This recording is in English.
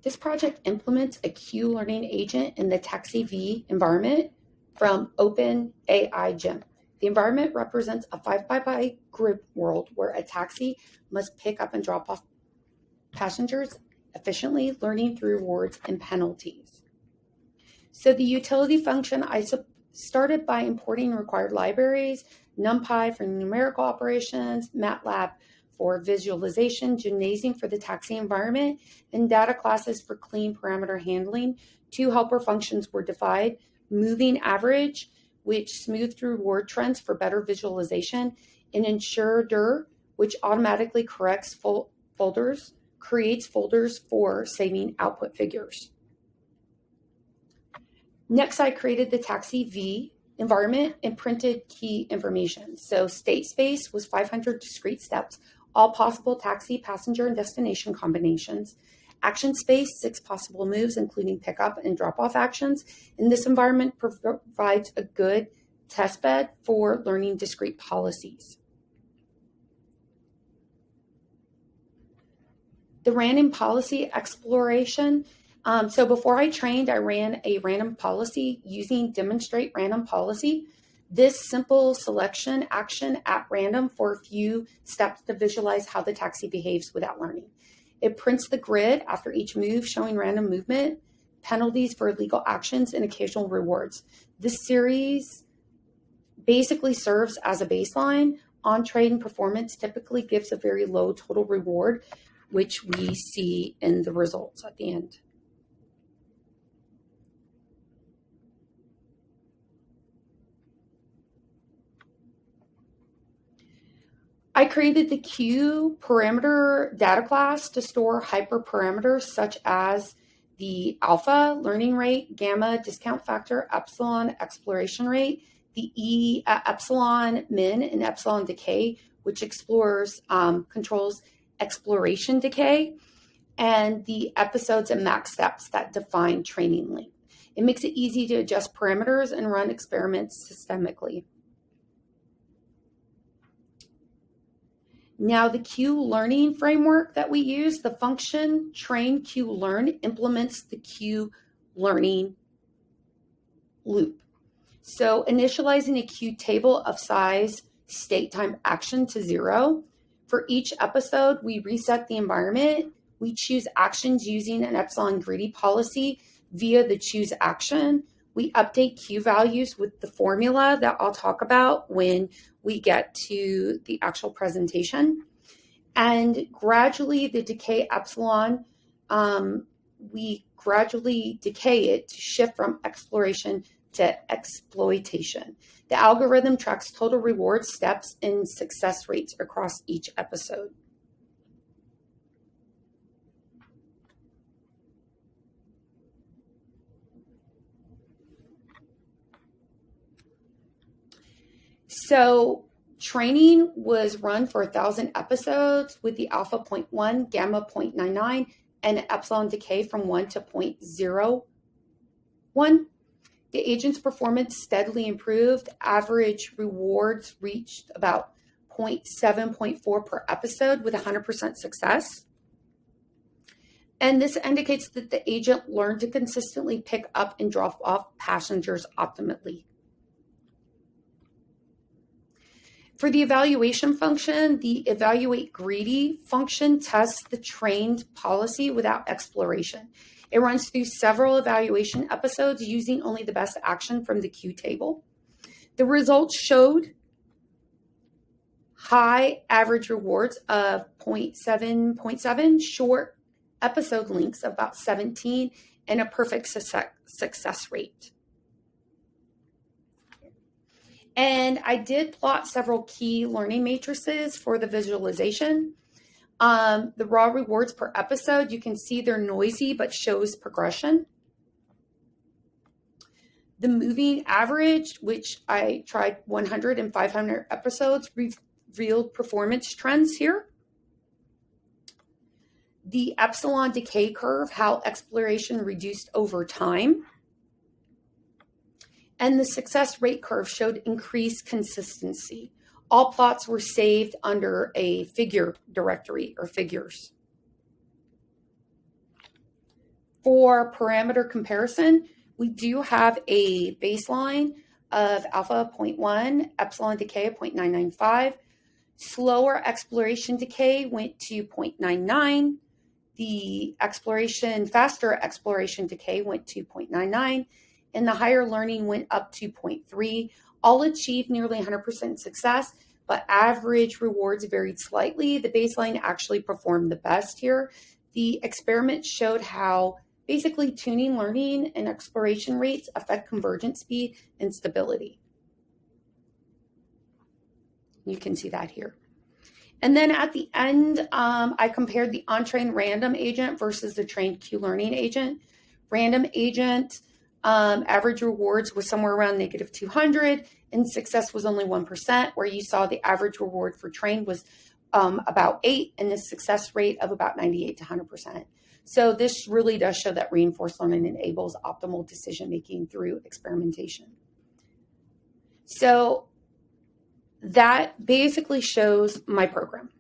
This project implements a Q learning agent in the Taxi V environment from OpenAI Gym. The environment represents a 5x5 group world where a taxi must pick up and drop off passengers efficiently, learning through rewards and penalties. So the utility function, I started by importing required libraries, NumPy for numerical operations, MATLAB for visualization, Gymnasium for the taxi environment, and data classes for clean parameter handling. 2 helper functions were defined: moving average, which smoothed through reward trends for better visualization, and ensure-dir, which automatically creates folders for saving output figures. Next, I created the Taxi V environment and printed key information. So state space was 500 discrete steps, all possible taxi, passenger, and destination combinations. Action space, 6 possible moves, including pickup and drop-off actions. And this environment provides a good test bed for learning discrete policies. The random policy exploration. So before I trained, I ran a random policy using demonstrate random policy. This simple selection action at random for a few steps to visualize how the taxi behaves without learning. It prints the grid after each move, showing random movement, penalties for illegal actions, and occasional rewards. This series basically serves as a baseline. On-train performance typically gives a very low total reward, which we see in the results at the end. I created the Q parameter data class to store hyperparameters such as the alpha, learning rate, gamma, discount factor, epsilon, exploration rate, the epsilon min, and epsilon decay, which controls exploration decay, and the episodes and max steps that define training length. It makes it easy to adjust parameters and run experiments systemically. Now, the Q learning framework that we use, the function train Q learn implements the Q learning loop. So initializing a Q table of size, state, time, action to 0. For each episode, we reset the environment. We choose actions using an epsilon greedy policy via the choose action. We update Q values with the formula that I'll talk about when we get to the actual presentation. And gradually the decay epsilon, we gradually decay it to shift from exploration to exploitation. The algorithm tracks total reward steps and success rates across each episode. So training was run for 1,000 episodes with the alpha 0.1, gamma 0.99, and epsilon decay from 1 to 0.01. The agent's performance steadily improved. Average rewards reached about 0.7, 0.4 per episode with 100% success. And this indicates that the agent learned to consistently pick up and drop off passengers optimally. For the evaluation function, the evaluate greedy function tests the trained policy without exploration. It runs through several evaluation episodes using only the best action from the Q table. The results showed high average rewards of 0.7, short episode lengths of about 17, and a perfect success rate. And I did plot several key learning matrices for the visualization. The raw rewards per episode, you can see they're noisy, but shows progression. The moving average, which I tried 100 and 500 episodes, revealed performance trends here. The epsilon decay curve, how exploration reduced over time. And the success rate curve showed increased consistency. All plots were saved under a figure directory or figures. For parameter comparison, we do have a baseline of alpha 0.1, epsilon decay of 0.995. Slower exploration decay went to 0.99. The faster exploration decay went to 0.99, and the higher learning went up to 0.3. All achieved nearly 100% success, but average rewards varied slightly. The baseline actually performed the best here. The experiment showed how basically tuning learning and exploration rates affect convergence speed and stability. You can see that here. And then at the end, I compared the untrained random agent versus the trained Q-learning agent. Random agent average rewards was somewhere around -200, and success was only 1%, where you saw the average reward for trained was about 8, and the success rate of about 98 to 100%. So this really does show that reinforced learning enables optimal decision-making through experimentation. So that basically shows my program.